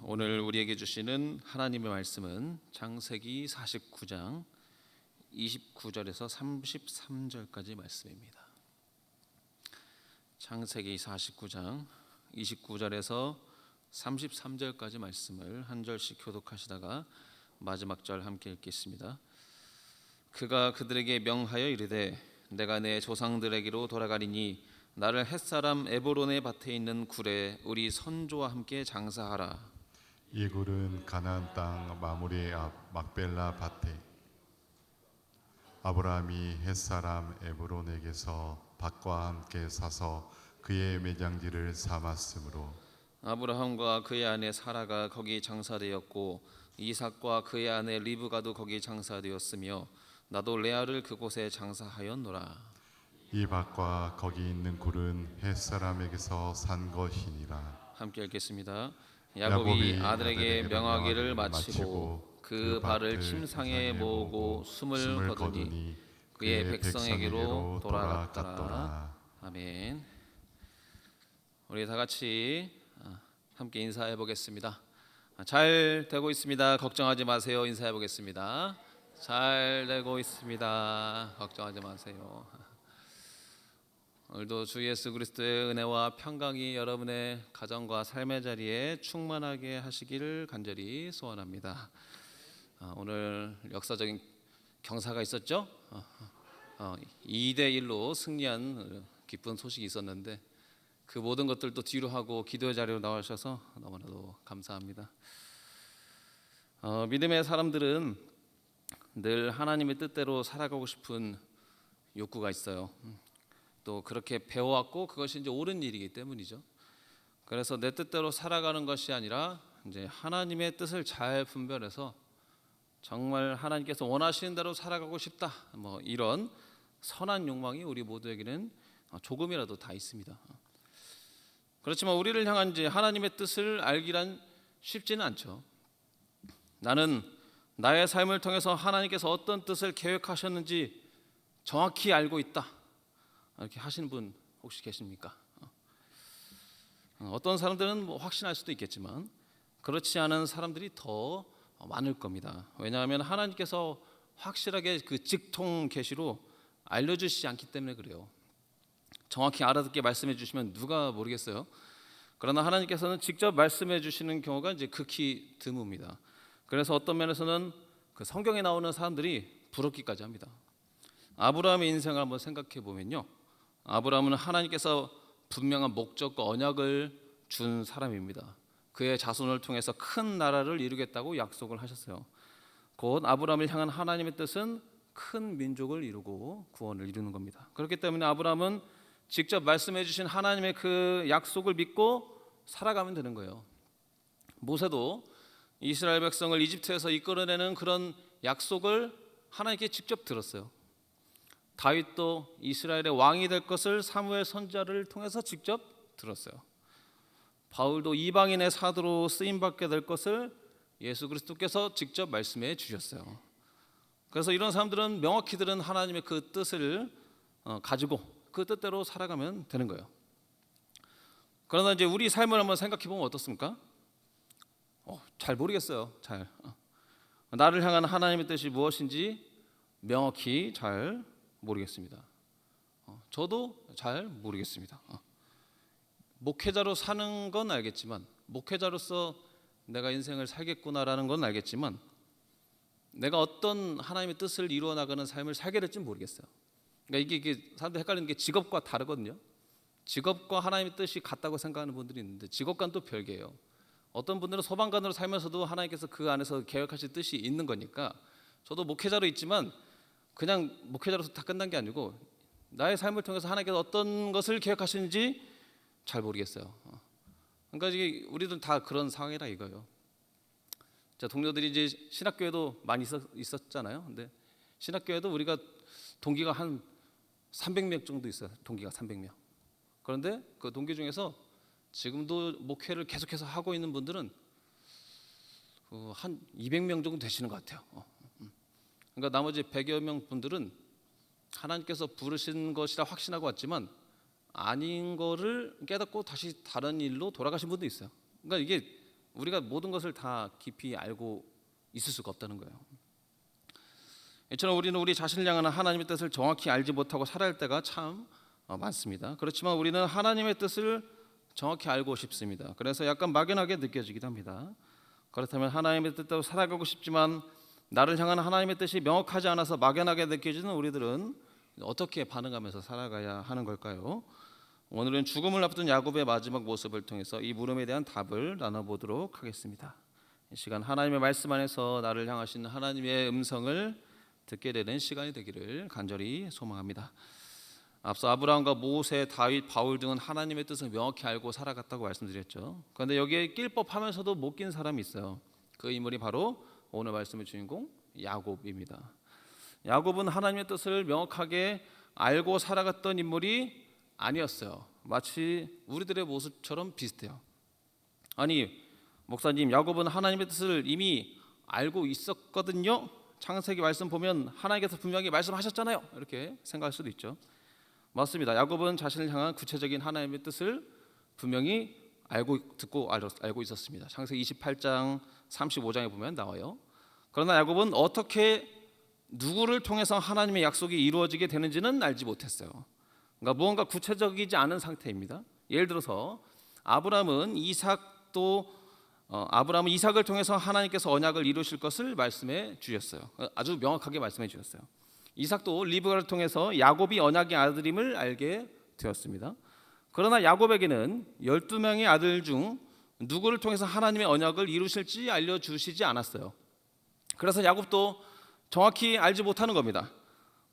오늘 우리에게 주시는 하나님의 말씀은 창세기 49장 29절에서 33절까지 말씀입니다. 창세기 49장 29절에서 33절까지 말씀을 한 절씩 교독하시다가 마지막 절 함께 읽겠습니다. 그가 그들에게 명하여 이르되 내가 내 조상들에게로 돌아가리니 나를 햇사람 에브론의 밭에 있는 굴에 우리 선조와 함께 장사하라. 이 굴은 가나안 땅 마므리의 앞 막벨라 밭에 아브라함이 햇사람 에브론에게서 밭과 함께 사서 그의 매장지를 삼았으므로 아브라함과 그의 아내 사라가 거기 장사되었고 이삭과 그의 아내 리브가도 거기 장사되었으며 나도 레아를 그곳에 장사하였노라. 이 밭과 거기 있는 굴은 햇사람에게서 산 것이니라. 함께 읽겠습니다. 야곱이 아들에게 명하기를 마치고 그 발을 침상에 모으고 숨을 거두니 그의 백성에게로 돌아갔더라. 아멘. 우리 다 같이 함께 인사해 보겠습니다. 잘 되고 있습니다. 걱정하지 마세요. 인사해 보겠습니다. 잘 되고 있습니다. 걱정하지 마세요. 오늘도 주 예수 그리스도의 은혜와 평강이 여러분의 가정과 삶의 자리에 충만하게 하시기를 간절히 소원합니다. 오늘 역사적인 경사가 있었죠. 2대1로 승리한 기쁜 소식이 있었는데 그 모든 것들도 뒤로 하고 기도의 자리로 나오셔서 너무나도 감사합니다. 믿음의 사람들은 늘 하나님의 뜻대로 살아가고 싶은 욕구가 있어요. 또 그렇게 배워왔고 그것이 이제 옳은 일이기 때문이죠. 그래서 내 뜻대로 살아가는 것이 아니라 이제 하나님의 뜻을 잘 분별해서 정말 하나님께서 원하시는 대로 살아가고 싶다. 이런 선한 욕망이 우리 모두에게는 조금이라도 다 있습니다. 그렇지만 우리를 향한 이제 하나님의 뜻을 알기란 쉽지는 않죠. 나는 나의 삶을 통해서 하나님께서 어떤 뜻을 계획하셨는지 정확히 알고 있다. 이렇게 하시는 분 혹시 계십니까? 어떤 사람들은 확신할 수도 있겠지만 그렇지 않은 사람들이 더 많을 겁니다. 왜냐하면 하나님께서 확실하게 그 직통 계시로 알려주시지 않기 때문에 그래요. 정확히 알아듣게 말씀해 주시면 누가 모르겠어요. 그러나 하나님께서는 직접 말씀해 주시는 경우가 이제 극히 드뭅니다. 그래서 어떤 면에서는 그 성경에 나오는 사람들이 부럽기까지 합니다. 아브라함의 인생을 한번 생각해 보면요, 아브라함은 하나님께서 분명한 목적과 언약을 준 사람입니다. 그의 자손을 통해서 큰 나라를 이루겠다고 약속을 하셨어요. 곧 아브라함을 향한 하나님의 뜻은 큰 민족을 이루고 구원을 이루는 겁니다. 그렇기 때문에 아브라함은 직접 말씀해 주신 하나님의 그 약속을 믿고 살아가면 되는 거예요. 모세도 이스라엘 백성을 이집트에서 이끌어내는 그런 약속을 하나님께 직접 들었어요. 다윗도 이스라엘의 왕이 될 것을 사무엘 선지자를 통해서 직접 들었어요. 바울도 이방인의 사도로 쓰임 받게 될 것을 예수 그리스도께서 직접 말씀해 주셨어요. 그래서 이런 사람들은 명확히 들은 하나님의 그 뜻을 가지고 그 뜻대로 살아가면 되는 거예요. 그러나 이제 우리 삶을 한번 생각해 보면 어떻습니까? 잘 모르겠어요. 나를 향한 하나님의 뜻이 무엇인지 명확히 잘 모르겠습니다. 저도 잘 모르겠습니다. 목회자로 사는 건 알겠지만, 목회자로서 내가 인생을 살겠구나라는 건 알겠지만, 내가 어떤 하나님의 뜻을 이루어 나가는 삶을 살게 될지 모르겠어요. 그러니까 이게 사람들 헷갈리는 게 직업과 다르거든요. 직업과 하나님의 뜻이 같다고 생각하는 분들이 있는데 직업과는 또 별개예요. 어떤 분들은 소방관으로 살면서도 하나님께서 그 안에서 계획하실 뜻이 있는 거니까, 저도 목회자로 있지만 그냥 목회자로서 다 끝난 게 아니고 나의 삶을 통해서 하나님께서 어떤 것을 계획하시는지 잘 모르겠어요. 그러니까 이게 우리들 다 그런 상황이라 이거예요. 자, 동료들이 이제 신학교에도 많이 있었잖아요. 근데 신학교에도 우리가 동기가 한 300명 정도 있어요. 동기가 300명. 그런데 그 동기 중에서 지금도 목회를 계속해서 하고 있는 분들은 한 200명 정도 되시는 것 같아요. 그러니까 나머지 100여 명 분들은 하나님께서 부르신 것이라 확신하고 왔지만 아닌 거를 깨닫고 다시 다른 일로 돌아가신 분도 있어요. 그러니까 이게 우리가 모든 것을 다 깊이 알고 있을 수가 없다는 거예요. 이처럼 우리는 우리 자신을 향한 하나님의 뜻을 정확히 알지 못하고 살아갈 때가 참 많습니다. 그렇지만 우리는 하나님의 뜻을 정확히 알고 싶습니다. 그래서 약간 막연하게 느껴지기도 합니다. 그렇다면 하나님의 뜻대로 살아가고 싶지만 나를 향한 하나님의 뜻이 명확하지 않아서 막연하게 느껴지는 우리들은 어떻게 반응하면서 살아가야 하는 걸까요? 오늘은 죽음을 앞둔 야곱의 마지막 모습을 통해서 이 물음에 대한 답을 나눠보도록 하겠습니다. 이 시간 하나님의 말씀 안에서 나를 향하신 하나님의 음성을 듣게 되는 시간이 되기를 간절히 소망합니다. 앞서 아브라함과 모세, 다윗, 바울 등은 하나님의 뜻을 명확히 알고 살아갔다고 말씀드렸죠. 그런데 여기에 낄 법하면서도 못 낀 사람이 있어요. 그 인물이 바로 오늘 말씀의 주인공 야곱입니다. 야곱은 하나님의 뜻을 명확하게 알고 살아갔던 인물이 아니었어요. 마치 우리들의 모습처럼 비슷해요. 아니 목사님, 야곱은 하나님의 뜻을 이미 알고 있었거든요. 창세기 말씀 보면 하나님께서 분명히 말씀하셨잖아요. 이렇게 생각할 수도 있죠. 맞습니다. 야곱은 자신을 향한 구체적인 하나님의 뜻을 분명히 알고 있었습니다. 창세기 28장 35장에 보면 나와요. 그러나 야곱은 어떻게 누구를 통해서 하나님의 약속이 이루어지게 되는지는 알지 못했어요. 그러니까 무언가 구체적이지 않은 상태입니다. 예를 들어서 아브라함은 이삭을 통해서 하나님께서 언약을 이루실 것을 말씀해 주셨어요. 아주 명확하게 말씀해 주셨어요. 이삭도 리브가를 통해서 야곱이 언약의 아들임을 알게 되었습니다. 그러나 야곱에게는 12명의 아들 중 누구를 통해서 하나님의 언약을 이루실지 알려주시지 않았어요. 그래서 야곱도 정확히 알지 못하는 겁니다.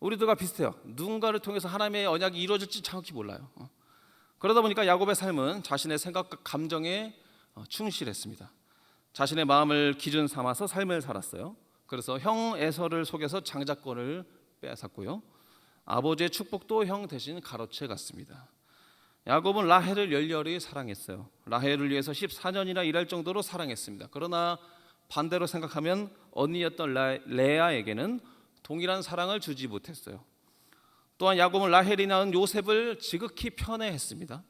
우리들과 비슷해요. 누군가를 통해서 하나님의 언약이 이루어질지 정확히 몰라요. 그러다 보니까 야곱의 삶은 자신의 생각과 감정에 충실했습니다. 자신의 마음을 기준 삼아서 삶을 살았어요. 그래서 형 에서를 속여서 장자권을 빼앗았고요. 아버지의 축복도 형 대신 가로채 갔습니다. 야곱은 라헬을 열렬히 사랑했어요. 라헬을 위해서 14년이나 일할 정도로 사랑했습니다. 그러나 반대로 생각하면 언니였던 레아에게는 동일한 사랑을 주지 못했어요. 또한 야곱은 라헬이 낳은 요셉을 지극히 편애했습니다.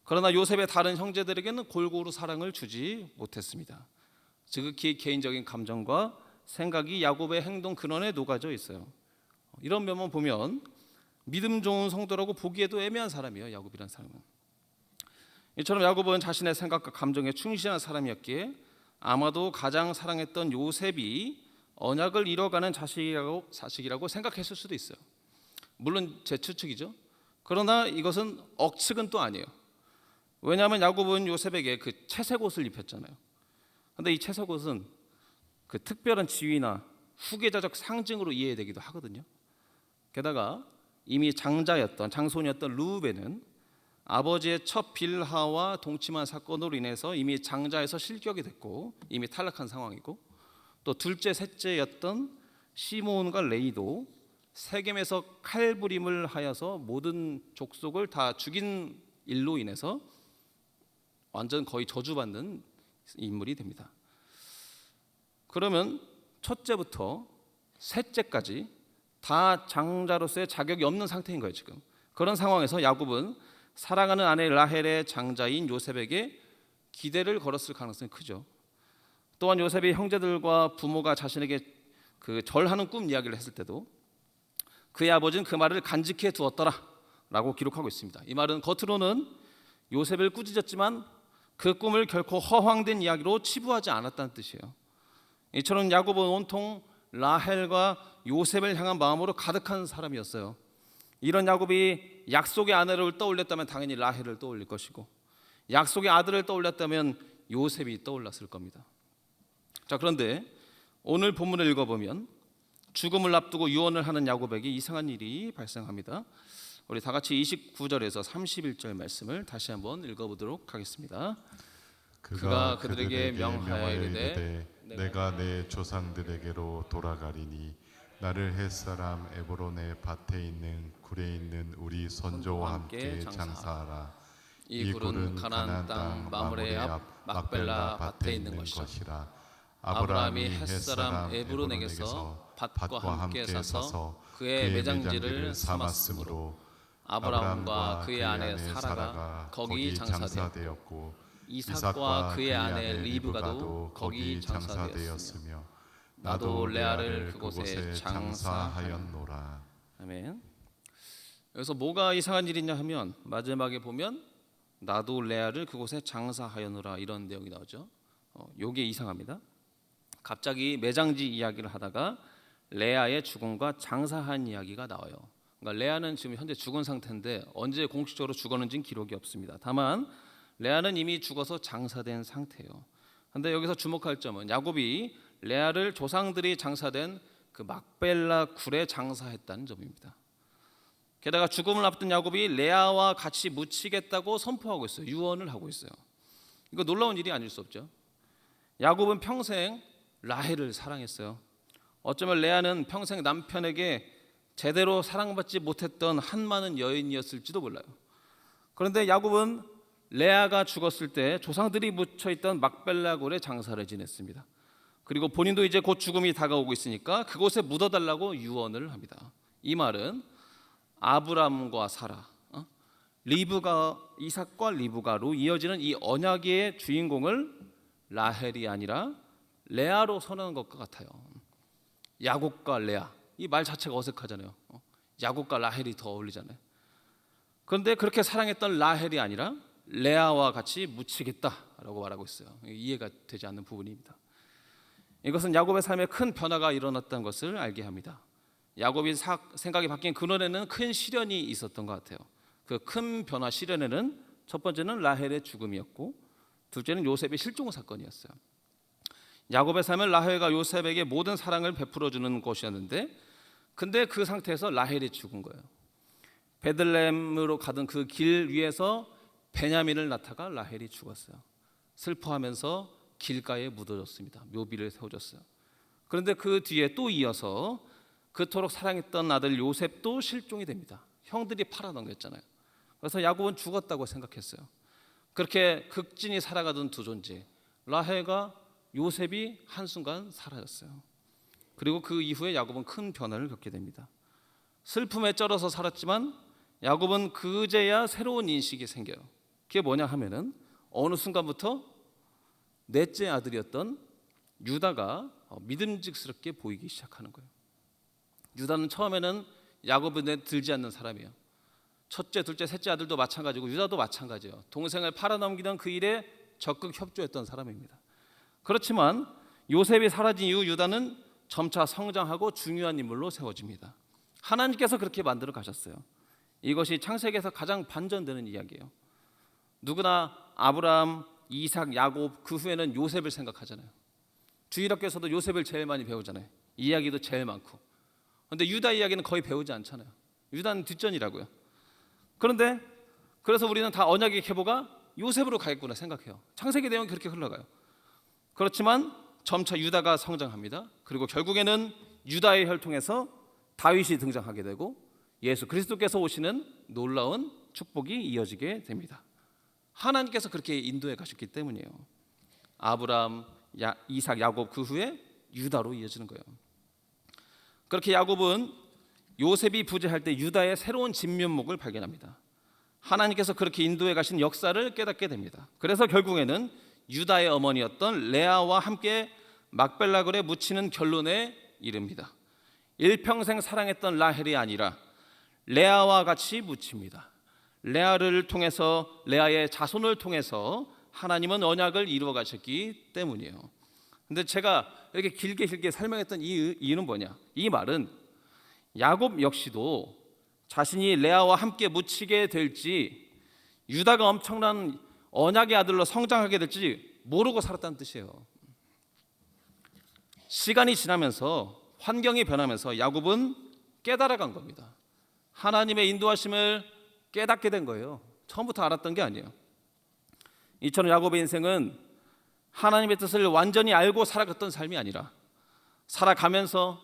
그러나 요셉의 다른 형제들에게는 골고루 사랑을 주지 못했습니다. 지극히 개인적인 감정과 생각이 야곱의 행동 근원에 녹아져 있어요. 이런 면만 보면 믿음 좋은 성도라고 보기에도 애매한 사람이에요. 야곱이라는 사람은. 이처럼 야곱은 자신의 생각과 감정에 충실한 사람이었기에 아마도 가장 사랑했던 요셉이 언약을 이뤄가는 자식이라고 생각했을 수도 있어요. 물론 제 추측이죠. 그러나 이것은 억측은 또 아니에요. 왜냐하면 야곱은 요셉에게 그 채색 옷을 입혔잖아요. 그런데 이 채색 옷은 그 특별한 지위나 후계자적 상징으로 이해되기도 하거든요. 게다가 이미 장손이었던 르우벤은 아버지의 첫 빌하와 동침한 사건으로 인해서 이미 장자에서 실격이 됐고 이미 탈락한 상황이고, 또 둘째, 셋째였던 시므온과 레이도 세겜에서 칼부림을 하여서 모든 족속을 다 죽인 일로 인해서 완전 거의 저주받는 인물이 됩니다. 그러면 첫째부터 셋째까지 다 장자로서의 자격이 없는 상태인 거예요. 지금 그런 상황에서 야곱은 사랑하는 아내 라헬의 장자인 요셉에게 기대를 걸었을 가능성이 크죠. 또한 요셉의 형제들과 부모가 자신에게 그 절하는 꿈 이야기를 했을 때도 그의 아버지는 그 말을 간직해 두었더라라고 기록하고 있습니다. 이 말은 겉으로는 요셉을 꾸짖었지만 그 꿈을 결코 허황된 이야기로 치부하지 않았다는 뜻이에요. 이처럼 야곱은 온통 라헬과 요셉을 향한 마음으로 가득한 사람이었어요. 이런 야곱이 약속의 아내를 떠올렸다면 당연히 라헬을 떠올릴 것이고, 약속의 아들을 떠올렸다면 요셉이 떠올랐을 겁니다. 자, 그런데 오늘 본문을 읽어보면 죽음을 앞두고 유언을 하는 야곱에게 이상한 일이 발생합니다. 우리 다 같이 29절에서 31절 말씀을 다시 한번 읽어보도록 하겠습니다. 그가 그들에게 명하여 이르되 내가 내 조상들에게로 돌아가리니 나를 햇사람 에브론의 밭에 있는 굴에 있는 우리 선조와 함께 장사하라. 이 굴은 가나안 땅 마므레 앞 막벨라 밭에 있는 것이라. 아브라함이 햇사람 에브론에게서 밭과 함께 사서 그의 매장지를 삼았으므로 아브라함과 그의 아내 사라가 거기 장사되었고 이삭과 그의 아내 리브가도 거기 장사되었으며 나도 레아를 그곳에 장사하였노라. 아멘. 여기서 뭐가 이상한 일이냐 하면 마지막에 보면 나도 레아를 그곳에 장사하였노라 이런 내용이 나오죠. 요게 이상합니다. 갑자기 매장지 이야기를 하다가 레아의 죽음과 장사한 이야기가 나와요. 그러니까 레아는 지금 현재 죽은 상태인데 언제 공식적으로 죽었는지는 기록이 없습니다. 다만 레아는 이미 죽어서 장사된 상태예요. 그런데 여기서 주목할 점은 야곱이 레아를 조상들이 장사된 그 막벨라 굴에 장사했다는 점입니다. 게다가 죽음을 앞둔 야곱이 레아와 같이 묻히겠다고 선포하고 있어요. 유언을 하고 있어요. 이거 놀라운 일이 아닐 수 없죠. 야곱은 평생 라헬을 사랑했어요. 어쩌면 레아는 평생 남편에게 제대로 사랑받지 못했던 한많은 여인이었을지도 몰라요. 그런데 야곱은 레아가 죽었을 때 조상들이 묻혀있던 막벨라 굴에 장사를 지냈습니다. 그리고 본인도 이제 곧 죽음이 다가오고 있으니까 그곳에 묻어달라고 유언을 합니다. 이 말은 아브람과 사라, 이삭과 리브가로 이어지는 이 언약의 주인공을 라헬이 아니라 레아로 선언한 것과 같아요. 야곱과 레아, 이 말 자체가 어색하잖아요. 야곱과 라헬이 더 어울리잖아요. 그런데 그렇게 사랑했던 라헬이 아니라 레아와 같이 묻히겠다라고 말하고 있어요. 이해가 되지 않는 부분입니다. 이것은 야곱의 삶에 큰 변화가 일어났다는 것을 알게 합니다. 야곱이 생각이 바뀐 근원에는 큰 시련이 있었던 것 같아요. 그 큰 변화 시련에는 첫 번째는 라헬의 죽음이었고 둘째는 요셉의 실종 사건이었어요. 야곱의 삶은 라헬과 요셉에게 모든 사랑을 베풀어주는 것이었는데 근데 그 상태에서 라헬이 죽은 거예요. 베들레헴으로 가던 그 길 위에서 베냐민을 낳다가 라헬이 죽었어요. 슬퍼하면서 길가에 묻어졌습니다. 묘비를 세워줬어요. 그런데 그 뒤에 또 이어서 그토록 사랑했던 아들 요셉도 실종이 됩니다. 형들이 팔아넘겼잖아요. 그래서 야곱은 죽었다고 생각했어요. 그렇게 극진히 살아가던 두 존재 라헬과 요셉이 한순간 사라졌어요. 그리고 그 이후에 야곱은 큰 변화를 겪게 됩니다. 슬픔에 쩔어서 살았지만 야곱은 그제야 새로운 인식이 생겨요. 그게 뭐냐 하면은 어느 순간부터 넷째 아들이었던 유다가 믿음직스럽게 보이기 시작하는 거예요. 유다는 처음에는 야곱에 들지 않는 사람이에요. 첫째, 둘째, 셋째 아들도 마찬가지고 유다도 마찬가지예요. 동생을 팔아넘기던 그 일에 적극 협조했던 사람입니다. 그렇지만 요셉이 사라진 이후 유다는 점차 성장하고 중요한 인물로 세워집니다. 하나님께서 그렇게 만들어 가셨어요. 이것이 창세기에서 가장 반전되는 이야기예요. 누구나 아브라함, 이삭, 야곱 그 후에는 요셉을 생각하잖아요. 주일학교에서도 요셉을 제일 많이 배우잖아요. 이야기도 제일 많고. 그런데 유다 이야기는 거의 배우지 않잖아요. 유다는 뒷전이라고요. 그런데 그래서 우리는 다 언약의 계보가 요셉으로 가겠구나 생각해요. 창세기 내용이 그렇게 흘러가요. 그렇지만 점차 유다가 성장합니다. 그리고 결국에는 유다의 혈통에서 다윗이 등장하게 되고 예수 그리스도께서 오시는 놀라운 축복이 이어지게 됩니다. 하나님께서 그렇게 인도해 가셨기 때문이에요. 아브라함, 이삭, 야곱 그 후에 유다로 이어지는 거예요. 그렇게 야곱은 요셉이 부재할 때 유다의 새로운 진면목을 발견합니다. 하나님께서 그렇게 인도해 가신 역사를 깨닫게 됩니다. 그래서 결국에는 유다의 어머니였던 레아와 함께 막벨라굴에 묻히는 결론에 이릅니다. 일평생 사랑했던 라헬이 아니라 레아와 같이 묻힙니다. 레아를 통해서 레아의 자손을 통해서 하나님은 언약을 이루어 가셨기 때문이에요. 근데 제가 이렇게 길게 설명했던 이유는 뭐냐? 이 말은 야곱 역시도 자신이 레아와 함께 묻히게 될지 유다가 엄청난 언약의 아들로 성장하게 될지 모르고 살았다는 뜻이에요. 시간이 지나면서 환경이 변하면서 야곱은 깨달아간 겁니다. 하나님의 인도하심을 깨닫게 된 거예요. 처음부터 알았던 게 아니에요. 이처럼 야곱의 인생은 하나님의 뜻을 완전히 알고 살아갔던 삶이 아니라 살아가면서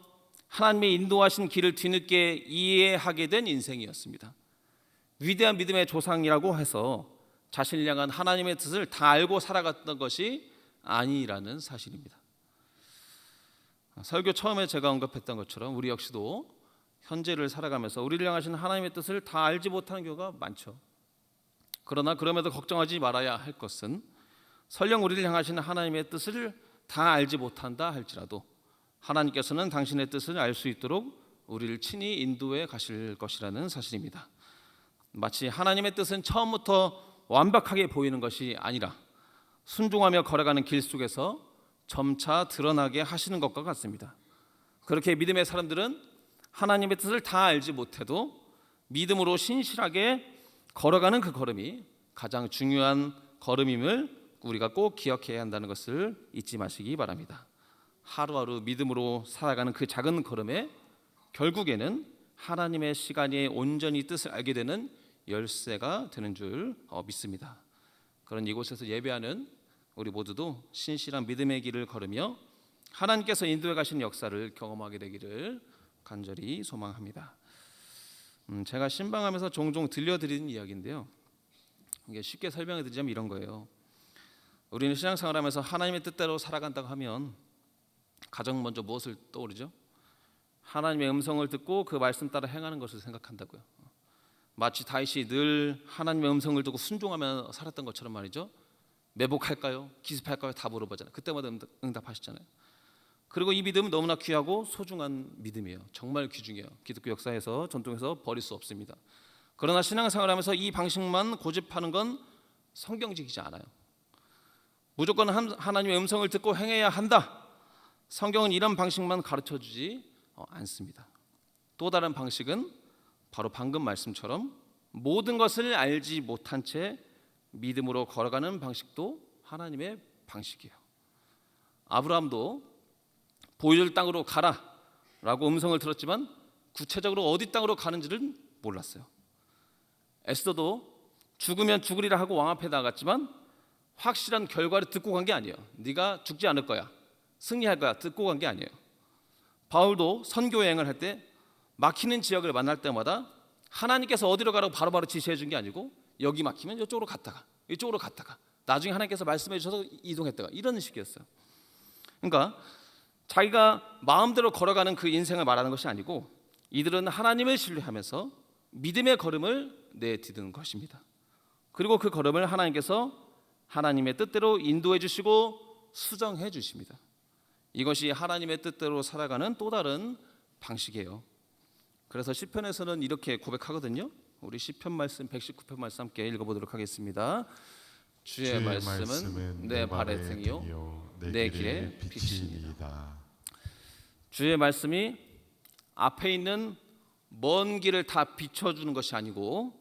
하나님의 인도하신 길을 뒤늦게 이해하게 된 인생이었습니다. 위대한 믿음의 조상이라고 해서 자신을 향한 하나님의 뜻을 다 알고 살아갔던 것이 아니라는 사실입니다. 설교 처음에 제가 언급했던 것처럼 우리 역시도 현재를 살아가면서 우리를 향하신 하나님의 뜻을 다 알지 못하는 경우가 많죠. 그러나 그럼에도 걱정하지 말아야 할 것은 설령 우리를 향하시는 하나님의 뜻을 다 알지 못한다 할지라도 하나님께서는 당신의 뜻을 알 수 있도록 우리를 친히 인도해 가실 것이라는 사실입니다. 마치 하나님의 뜻은 처음부터 완벽하게 보이는 것이 아니라 순종하며 걸어가는 길 속에서 점차 드러나게 하시는 것과 같습니다. 그렇게 믿음의 사람들은 하나님의 뜻을 다 알지 못해도 믿음으로 신실하게 걸어가는 그 걸음이 가장 중요한 걸음임을 우리가 꼭 기억해야 한다는 것을 잊지 마시기 바랍니다. 하루하루 믿음으로 살아가는 그 작은 걸음에 결국에는 하나님의 시간에 온전히 뜻을 알게 되는 열쇠가 되는 줄 믿습니다. 그런 이곳에서 예배하는 우리 모두도 신실한 믿음의 길을 걸으며 하나님께서 인도해 가신 역사를 경험하게 되기를 간절히 소망합니다. 제가 신방하면서 종종 들려드리는 이야기인데요. 이게 쉽게 설명해 드리자면 이런 거예요. 우리는 신앙생활하면서 하나님의 뜻대로 살아간다고 하면 가장 먼저 무엇을 떠오르죠? 하나님의 음성을 듣고 그 말씀 따라 행하는 것을 생각한다고요. 마치 다윗이 늘 하나님의 음성을 듣고 순종하며 살았던 것처럼 말이죠. 매복할까요? 기습할까요? 다 물어보잖아요. 그때마다 응답하시잖아요. 그리고 이 믿음은 너무나 귀하고 소중한 믿음이에요. 정말 귀중해요. 기독교 역사에서 전통에서 버릴 수 없습니다. 그러나 신앙생활하면서 이 방식만 고집하는 건 성경적이지 않아요. 무조건 하나님의 음성을 듣고 행해야 한다. 성경은 이런 방식만 가르쳐주지 않습니다. 또 다른 방식은 바로 방금 말씀처럼 모든 것을 알지 못한 채 믿음으로 걸어가는 방식도 하나님의 방식이에요. 아브라함도 보여줄 땅으로 가라라고 음성을 들었지만 구체적으로 어디 땅으로 가는지를 몰랐어요. 에스더도 죽으면 죽으리라 하고 왕 앞에 나갔지만 확실한 결과를 듣고 간 게 아니에요. 네가 죽지 않을 거야, 승리할 거야 듣고 간 게 아니에요. 바울도 선교 여행을 할 때 막히는 지역을 만날 때마다 하나님께서 어디로 가라고 바로바로 지시해 준 게 아니고 여기 막히면 이쪽으로 갔다가 이쪽으로 갔다가 나중에 하나님께서 말씀해 주셔서 이동했다가 이런 식이었어요. 그러니까 자기가 마음대로 걸어가는 그 인생을 말하는 것이 아니고 이들은 하나님을 신뢰하면서 믿음의 걸음을 내디디는 것입니다. 그리고 그 걸음을 하나님께서 하나님의 뜻대로 인도해 주시고 수정해 주십니다. 이것이 하나님의 뜻대로 살아가는 또 다른 방식이에요. 그래서 시편에서는 이렇게 고백하거든요. 우리 시편 말씀 119편 말씀 함께 읽어보도록 하겠습니다. 주의 말씀은 내 발의 등이요 내 길의 빛이니이다. 주의 말씀이 앞에 있는 먼 길을 다 비춰주는 것이 아니고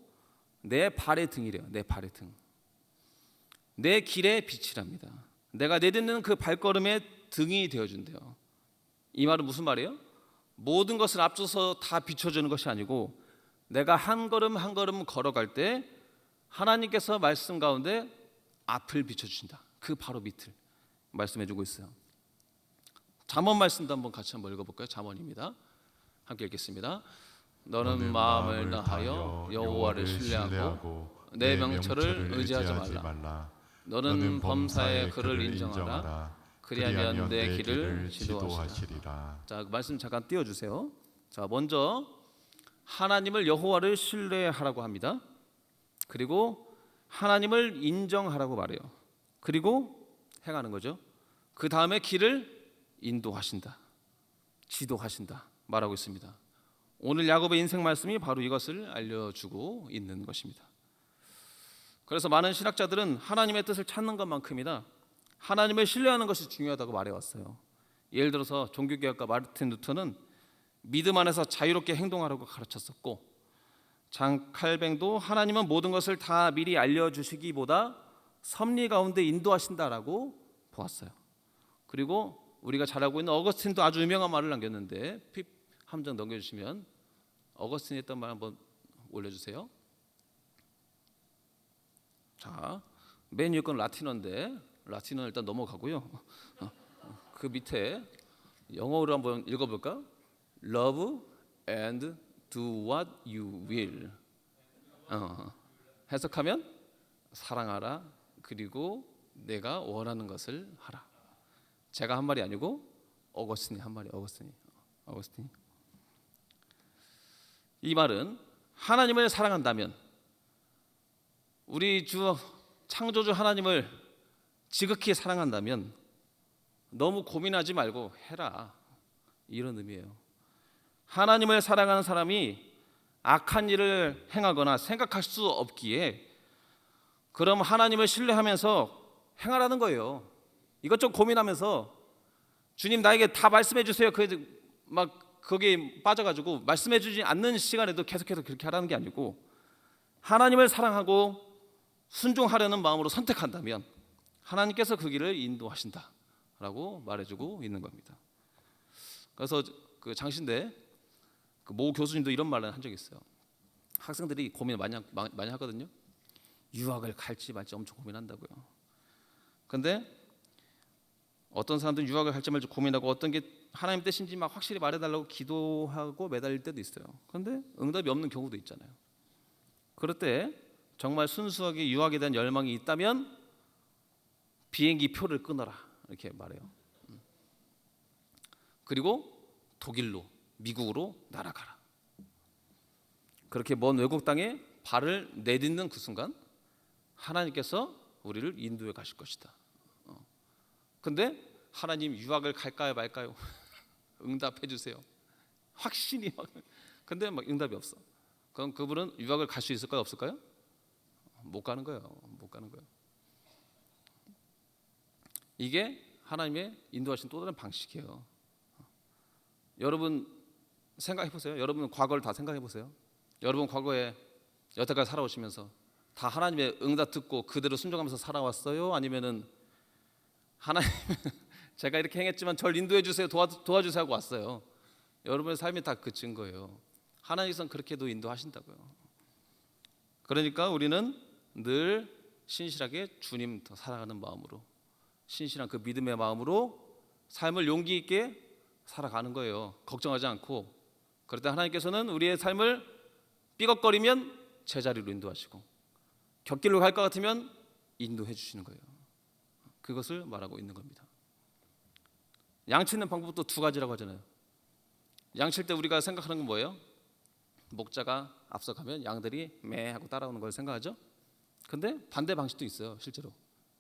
내 발의 등이래요. 내 발의 등, 내 길의 빛이랍니다. 내가 내딛는 그 발걸음의 등이 되어준대요. 이 말은 무슨 말이에요? 모든 것을 앞서서 다 비춰주는 것이 아니고 내가 한 걸음 한 걸음 걸어갈 때 하나님께서 말씀 가운데 앞을 비춰주신다. 그 바로 밑을 말씀해주고 있어요. 잠언 말씀도 한번 같이 한번 읽어볼까요? 잠언입니다. 함께 읽겠습니다. 너는 마음을 다하여 여호와를 신뢰하고 내 명철을 의지하지 말라. 너는 범사의 그를 인정하라. 그리하면 내 길을 지도하시리라. 자, 그 말씀 잠깐 띄워주세요. 자, 먼저 하나님을 여호와를 신뢰하라고 합니다. 그리고 하나님을 인정하라고 말해요. 그리고 행하는 거죠. 그 다음에 길을 인도하신다, 지도하신다 말하고 있습니다. 오늘 야곱의 인생 말씀이 바로 이것을 알려주고 있는 것입니다. 그래서 많은 신학자들은 하나님의 뜻을 찾는 것만큼이나 하나님을 신뢰하는 것이 중요하다고 말해왔어요. 예를 들어서 종교개혁가 마르틴 루터는 믿음 안에서 자유롭게 행동하라고 가르쳤었고, 장 칼뱅도 하나님은 모든 것을 다 미리 알려주시기보다 섭리 가운데 인도하신다라고 보았어요. 그리고 우리가 잘 알고 있는 어거스틴도 아주 유명한 말을 남겼는데 핍 함정 넘겨주시면 어거스틴이 했던 말 한번 올려주세요. 자, 맨 위에 건 라틴어인데 라틴어는 일단 넘어가고요. 그 밑에 영어로 한번 읽어볼까? Love and do what you will. 해석하면 사랑하라, 그리고 내가 원하는 것을 하라. 제가 한 말이 아니고 어거스틴이 한 말이. 어거스틴이. 이 말은 하나님을 사랑한다면, 우리 주 창조주 하나님을 지극히 사랑한다면 너무 고민하지 말고 해라, 이런 의미예요. 하나님을 사랑하는 사람이 악한 일을 행하거나 생각할 수 없기에 그럼 하나님을 신뢰하면서 행하라는 거예요. 이것저것 고민하면서 주님 나에게 다 말씀해 주세요. 막 거기에 빠져가지고 말씀해 주지 않는 시간에도 계속해서 그렇게 하라는 게 아니고 하나님을 사랑하고 순종하려는 마음으로 선택한다면 하나님께서 그 길을 인도하신다라고 말해주고 있는 겁니다. 그래서 그 장신대 그 모 교수님도 이런 말을 한 적이 있어요. 학생들이 고민을 많이 하거든요. 유학을 갈지 말지 엄청 고민한다고요. 근데 어떤 사람들은 유학을 갈지 말지 고민하고 어떤 게 하나님 뜻인지 막 확실히 말해달라고 기도하고 매달릴 때도 있어요. 그런데 응답이 없는 경우도 있잖아요. 그럴 때 정말 순수하게 유학에 대한 열망이 있다면 비행기 표를 끊어라 이렇게 말해요. 그리고 독일로, 미국으로 날아가라. 그렇게 먼 외국 땅에 발을 내딛는 그 순간 하나님께서 우리를 인도해 가실 것이다. 근데 하나님 유학을 갈까요 말까요? 응답해 주세요. 확신이 막. 근데 막 응답이 없어. 그럼 그분은 유학을 갈 수 있을까요 없을까요? 못 가는 거예요. 못 가는 거예요. 이게 하나님의 인도하신 또 다른 방식이에요. 여러분 생각해 보세요. 여러분 과거를 다 생각해 보세요. 여러분 과거에 여태까지 살아오시면서 다 하나님의 응답 듣고 그대로 순종하면서 살아왔어요? 아니면은 하나님 제가 이렇게 행했지만 절 인도해 주세요, 도와주세요 하고 왔어요? 여러분의 삶이 다 그 증거예요. 하나님께서는 그렇게도 인도하신다고요. 그러니까 우리는 늘 신실하게 주님 더 사랑하는 마음으로, 신실한 그 믿음의 마음으로 삶을 용기 있게 살아가는 거예요. 걱정하지 않고. 그럴 때 하나님께서는 우리의 삶을 삐걱거리면 제자리로 인도하시고 곁길로 갈 것 같으면 인도해 주시는 거예요. 그것을 말하고 있는 겁니다. 양치는 방법도 두 가지라고 하잖아요. 양칠 때 우리가 생각하는 건 뭐예요? 목자가 앞서가면 양들이 매 하고 따라오는 걸 생각하죠. 근데 반대 방식도 있어요. 실제로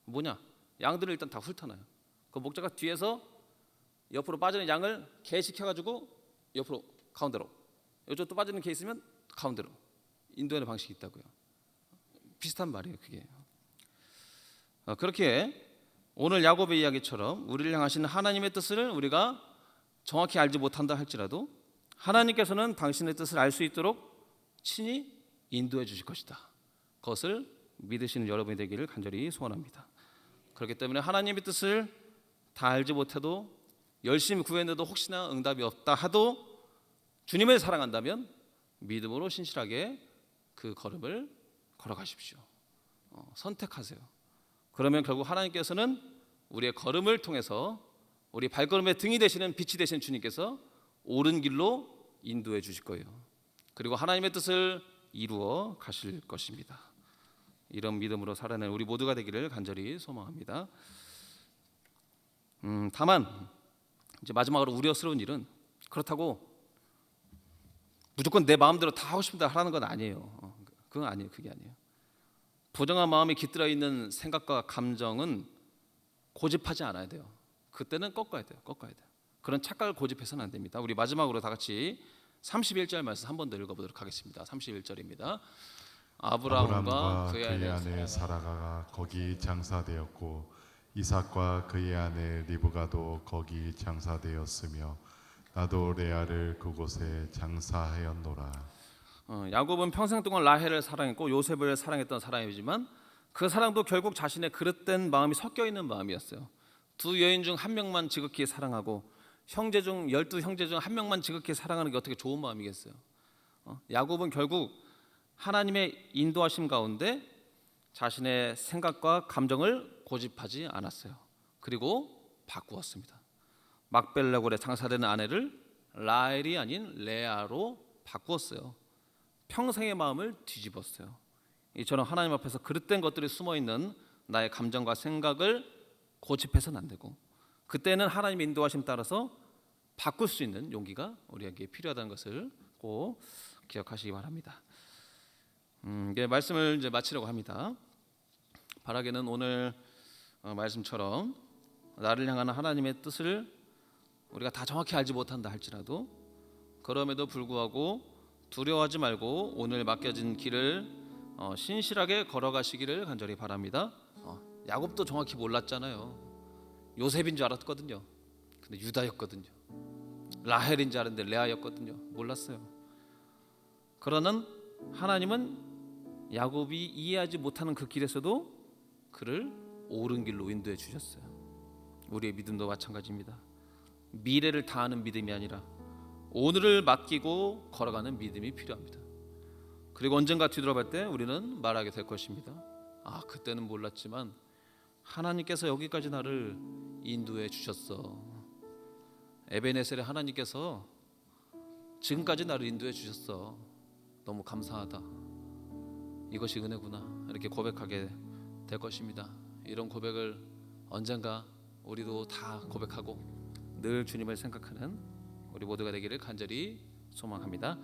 뭐냐? 양들을 일단 다 훑어놔요. 그 목자가 뒤에서 옆으로 빠지는 양을 개시켜가지고 옆으로 가운데로, 이쪽 또 빠지는 개 있으면 가운데로 인도하는 방식이 있다고요. 비슷한 말이에요. 그게 그렇게 오늘 야곱의 이야기처럼 우리를 향하신 하나님의 뜻을 우리가 정확히 알지 못한다 할지라도 하나님께서는 당신의 뜻을 알 수 있도록 친히 인도해 주실 것이다. 그것을 믿으시는 여러분이 되기를 간절히 소원합니다. 그렇기 때문에 하나님의 뜻을 다 알지 못해도 열심히 구했는데도 혹시나 응답이 없다 하도 주님을 사랑한다면 믿음으로 신실하게 그 걸음을 걸어가십시오. 선택하세요. 그러면 결국 하나님께서는 우리의 걸음을 통해서 우리 발걸음의 등이 되시는 빛이 되신 주님께서 옳은 길로 인도해 주실 거예요. 그리고 하나님의 뜻을 이루어 가실 것입니다. 이런 믿음으로 살아내는 우리 모두가 되기를 간절히 소망합니다. 다만 이제 마지막으로 우려스러운 일은 그렇다고 무조건 내 마음대로 다 하고 싶다 하라는 건 아니에요. 그건 아니에요. 그게 아니에요. 부정한 마음이 깃들어 있는 생각과 감정은 고집하지 않아야 돼요. 그때는 꺾어야 돼요. 그런 착각을 고집해서는 안 됩니다. 우리 마지막으로 다 같이 31절 말씀 한 번 더 읽어보도록 하겠습니다. 31절입니다. 아브라함과 그의 아내 사라가가 거기 장사되었고 이삭과 그의 아내 리브가도 거기 장사되었으며 나도 레아를 그곳에 장사하였노라. 야곱은 평생 동안 라헬을 사랑했고 요셉을 사랑했던 사람이지만 그 사랑도 결국 자신의 그릇된 마음이 섞여 있는 마음이었어요. 두 여인 중 한 명만 지극히 사랑하고 형제 중 12형제 중 한 명만 지극히 사랑하는 게 어떻게 좋은 마음이겠어요? 야곱은 결국 하나님의 인도하심 가운데 자신의 생각과 감정을 고집하지 않았어요. 그리고 바꾸었습니다. 막벨라골에 장사되는 아내를 라헬이 아닌 레아로 바꾸었어요. 평생의 마음을 뒤집었어요. 이처럼 하나님 앞에서 그릇된 것들이 숨어있는 나의 감정과 생각을 고집해서는 안 되고 그때는 하나님의 인도하심 따라서 바꿀 수 있는 용기가 우리에게 필요하다는 것을 꼭 기억하시기 바랍니다. 이제 말씀을 이제 마치려고 합니다. 바라기는 오늘 말씀처럼 나를 향하는 하나님의 뜻을 우리가 다 정확히 알지 못한다 할지라도 그럼에도 불구하고 두려워하지 말고 오늘 맡겨진 길을 신실하게 걸어가시기를 간절히 바랍니다. 야곱도 정확히 몰랐잖아요. 요셉인 줄 알았거든요. 근데 유다였거든요. 라헬인 줄 알았는데 레아였거든요. 몰랐어요. 그러는 하나님은 야곱이 이해하지 못하는 그 길에서도 그를 옳은 길로 인도해 주셨어요. 우리의 믿음도 마찬가지입니다. 미래를 다하는 믿음이 아니라 오늘을 맡기고 걸어가는 믿음이 필요합니다. 그리고 언젠가 뒤돌아볼 때 우리는 말하게 될 것입니다. 그때는 몰랐지만 하나님께서 여기까지 나를 인도해 주셨어. 에베네셀의 하나님께서 지금까지 나를 인도해 주셨어. 너무 감사하다. 이것이 은혜구나. 이렇게 고백하게 될 것입니다. 이런 고백을 언젠가 우리도 다 고백하고 늘 주님을 생각하는 우리 모두가 되기를 간절히 소망합니다.